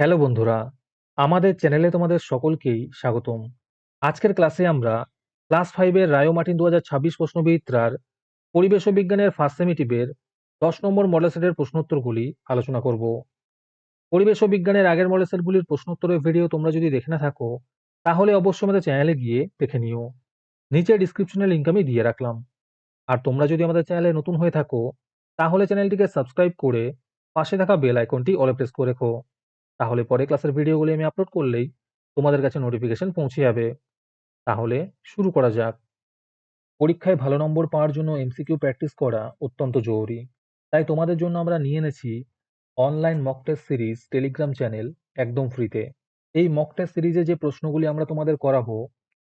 Hello বন্ধুরা, আমাদের চ্যানেলে তোমাদের সকলকেই স্বাগতম। আজকের ক্লাসে আমরা ক্লাস 5 এর রায়ো মার্টিন 2026 প্রশ্নবিচিত্রার পরিবেশ ও বিজ্ঞানের ফার্স্ট সেমিটিভের 10 নম্বর মডেল সেটের প্রশ্নোত্তরগুলি আলোচনা করব। পরিবেশ ও বিজ্ঞানের আগের মডেল সেটগুলির প্রশ্নোত্তরের ভিডিও তোমরা যদি দেখে না থাকো, তাহলে অবশ্যই আমাদের চ্যানেলে গিয়ে দেখে নিও। নিচে ডিসক্রিপশনে লিংক আমি দিয়ে রাখলাম। আর তোমরা যদি আমাদের চ্যানেলে নতুন হয়ে থাকো, তাহলে চ্যানেলটিকে সাবস্ক্রাইব করে পাশে থাকা বেল আইকনটি অলে প্রেস করে রেখো। তাহলে পরে ক্লাসের ভিডিওগুলি আমি আপলোড করলেই তোমাদের কাছে নোটিফিকেশন পৌঁছে যাবে। তাহলে শুরু করা যাক। পরীক্ষায় ভালো নম্বর পাওয়ার জন্য এমসিকিউ প্র্যাকটিস করা অত্যন্ত জরুরি। তাই তোমাদের জন্য আমরা নিয়ে এনেছি online mock test series Telegram channel, একদম ফ্রিতে। এই মক টেস্ট সিরিজে যে প্রশ্নগুলি আমরা তোমাদের করাবো,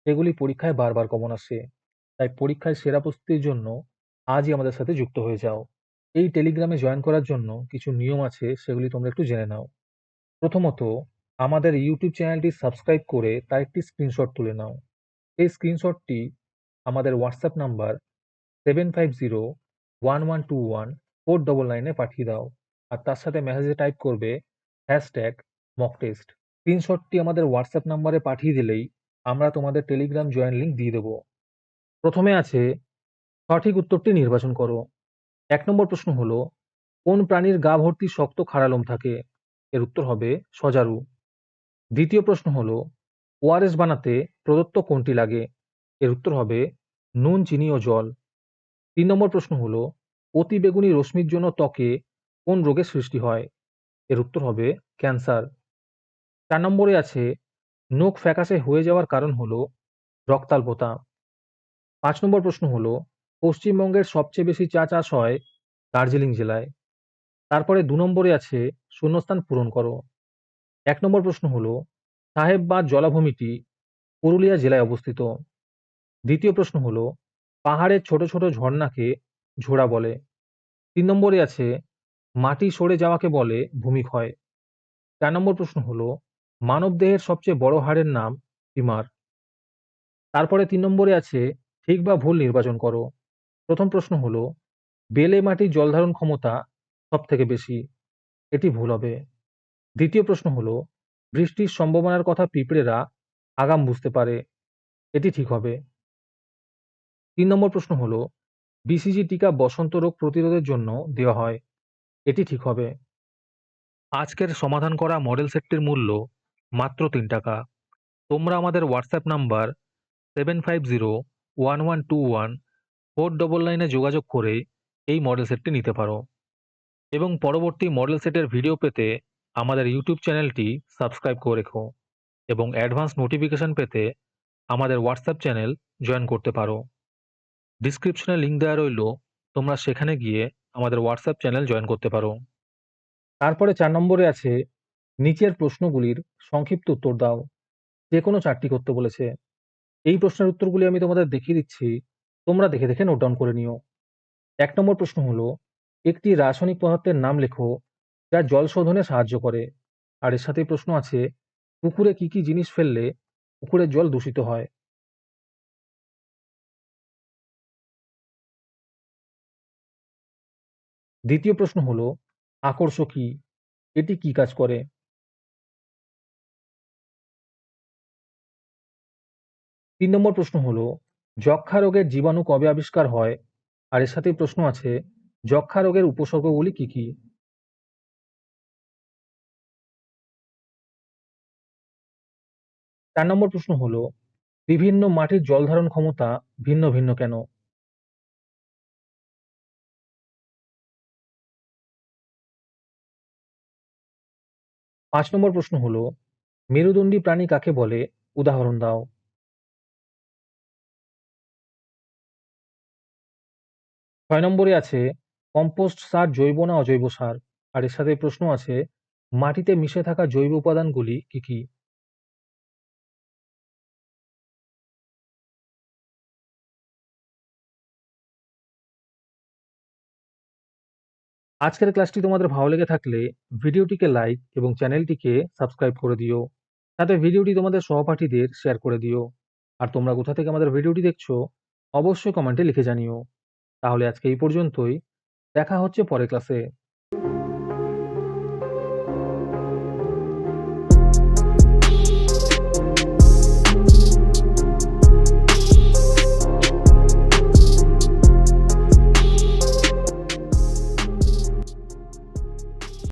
সেগুলি পরীক্ষায় বারবার কমন আসে। তাই পরীক্ষায় সেরা প্রস্তুতির জন্য আজই আমাদের সাথে যুক্ত হয়ে যাও। এই টেলিগ্রামে জয়েন করার জন্য কিছু নিয়ম আছে, সেগুলি তোমরা একটু জেনে নাও। প্রথমত, আমাদের ইউটিউব চ্যানেলটি সাবস্ক্রাইব করে তার একটি স্ক্রিনশট তুলে নাও। এই স্ক্রিনশটটি আমাদের হোয়াটসঅ্যাপ নাম্বার 7501121499 পাঠিয়ে দাও। আর তার সাথে মেসেজে টাইপ করবে #মকটেস্ট। স্ক্রিনশটটি আমাদের হোয়াটসঅ্যাপ নাম্বারে পাঠিয়ে দিলেই আমরা তোমাদের টেলিগ্রাম জয়েন লিঙ্ক দিয়ে দেবো। প্রথমে আছে, সঠিক উত্তরটি নির্বাচন করো। 1 নম্বর প্রশ্ন হলো, কোন প্রাণীর গা ভর্তি শক্ত খাড়া লোম থাকে? এর উত্তর হবে সজারু। দ্বিতীয় প্রশ্ন হলো, ওআরএস বানাতে প্রদত্ত কোনটি লাগে? এর উত্তর হবে নুন, চিনি ও জল। 3 নম্বর প্রশ্ন হলো, অতিবেগুনি রশ্মির জন্য ত্বকে কোন রোগের সৃষ্টি হয়? এর উত্তর হবে ক্যান্সার। 4 নম্বরে আছে, নখ ফ্যাকাশে হয়ে যাওয়ার কারণ হলো রক্তাল্পতা। 5 নম্বর প্রশ্ন হলো, পশ্চিমবঙ্গের সবচেয়ে বেশি চা চাষ হয় দার্জিলিং জেলায়। তারপরে 2 নম্বরে আছে, শূন্যস্থান পূরণ করো। 1 নম্বর প্রশ্ন হলো, সাহেববাঁধ জলাভূমিটি পুরুলিয়া জেলায় অবস্থিত। দ্বিতীয় প্রশ্ন হলো, পাহাড়ের ছোট ছোট ঝর্ণাকে ঝোড়া বলে। 3 নম্বরে আছে, মাটি সরে যাওয়াকে বলে ভূমিক্ষয়। 4 নম্বর প্রশ্ন হলো, মানবদেহের সবচেয়ে বড় হাড়ের নাম ফিমার। তারপরে 3 নম্বরে আছে, ঠিক বা ভুল নির্বাচন করো। প্রথম প্রশ্ন হলো, বেলে মাটির জলধারণ ক্ষমতা সব থেকে বেশি। এটি ভুল হবে। দ্বিতীয় প্রশ্ন হলো, বৃষ্টির সম্ভাবনার কথা পিঁপড়েরা আগাম বুঝতে পারে। এটি ঠিক হবে। 3 নম্বর প্রশ্ন হলো, বিসিজি টিকা বসন্ত রোগ প্রতিরোধের জন্য দেওয়া হয়। এটি ঠিক হবে। আজকের সমাধান করা মডেল সেটটির মূল্য মাত্র 3 টাকা। তোমরা আমাদের হোয়াটসঅ্যাপ নাম্বার 7501121499 যোগাযোগ করে এই মডেল সেটটি নিতে পারো এবং পরবর্তী মডেল সেটের ভিডিও পেতে আমাদের ইউটিউব চ্যানেলটি সাবস্ক্রাইব করে রেখো এবং অ্যাডভান্স নোটিফিকেশন পেতে আমাদের হোয়াটসঅ্যাপ চ্যানেল জয়েন করতে পারো। ডিসক্রিপশনে লিংক দেওয়া রইল, তোমরা সেখানে গিয়ে আমাদের হোয়াটসঅ্যাপ চ্যানেল জয়েন করতে পারো। তারপরে 4 নম্বরে আছে, নিচের প্রশ্নগুলির সংক্ষিপ্ত উত্তর দাও। যে কোনো 4টি করতে বলেছে। এই প্রশ্নের উত্তরগুলি আমি তোমাদের দেখিয়ে দিচ্ছি, তোমরা দেখে দেখে নোট ডাউন করে নিও। 1 নম্বর প্রশ্ন হলো, একটি রাসায়নিক পদার্থের নাম লেখো যা জল শোধনে সাহায্য করে। আর এর সাথে প্রশ্ন আছে, পুকুরে কি কি জিনিস ফেললে পুকুরের জল দূষিত হয়? দ্বিতীয় প্রশ্ন হলো, আকর্ষ কি? এটি কি কাজ করে? 3 নম্বর প্রশ্ন হলো, যক্ষ্মা রোগের জীবাণু কবে আবিষ্কার হয়? আর এর সাথে প্রশ্ন আছে, যক্ষ্মা রোগের উপসর্গগুলি কি কি? 4 নম্বর প্রশ্ন হলো, বিভিন্ন মাটির জল ধারণ ক্ষমতা ভিন্ন ভিন্ন কেন? 5 নম্বর প্রশ্ন হলো, মেরুদণ্ডী প্রাণী কাকে বলে? উদাহরণ দাও। 6 নম্বরে আছে, কম্পোস্ট সার জৈব না অজৈব সার? আর এর সাথে প্রশ্ন আছে, মাটিতে মিশে থাকা জৈব উপাদানগুলি কি কি? আজকের ক্লাসটি তোমাদের ভালো লেগে থাকলে ভিডিওটিকে লাইক এবং চ্যানেলটিকে সাবস্ক্রাইব করে দিও। সাথে ভিডিওটি তোমাদের সহপাঠীদের শেয়ার করে দিও। আর তোমরা কোথা থেকে আমাদের ভিডিওটি দেখছো, অবশ্যই কমেন্টে লিখে জানিও। তাহলে আজকে এই পর্যন্তই। দেখা হচ্ছে পরের ক্লাসে।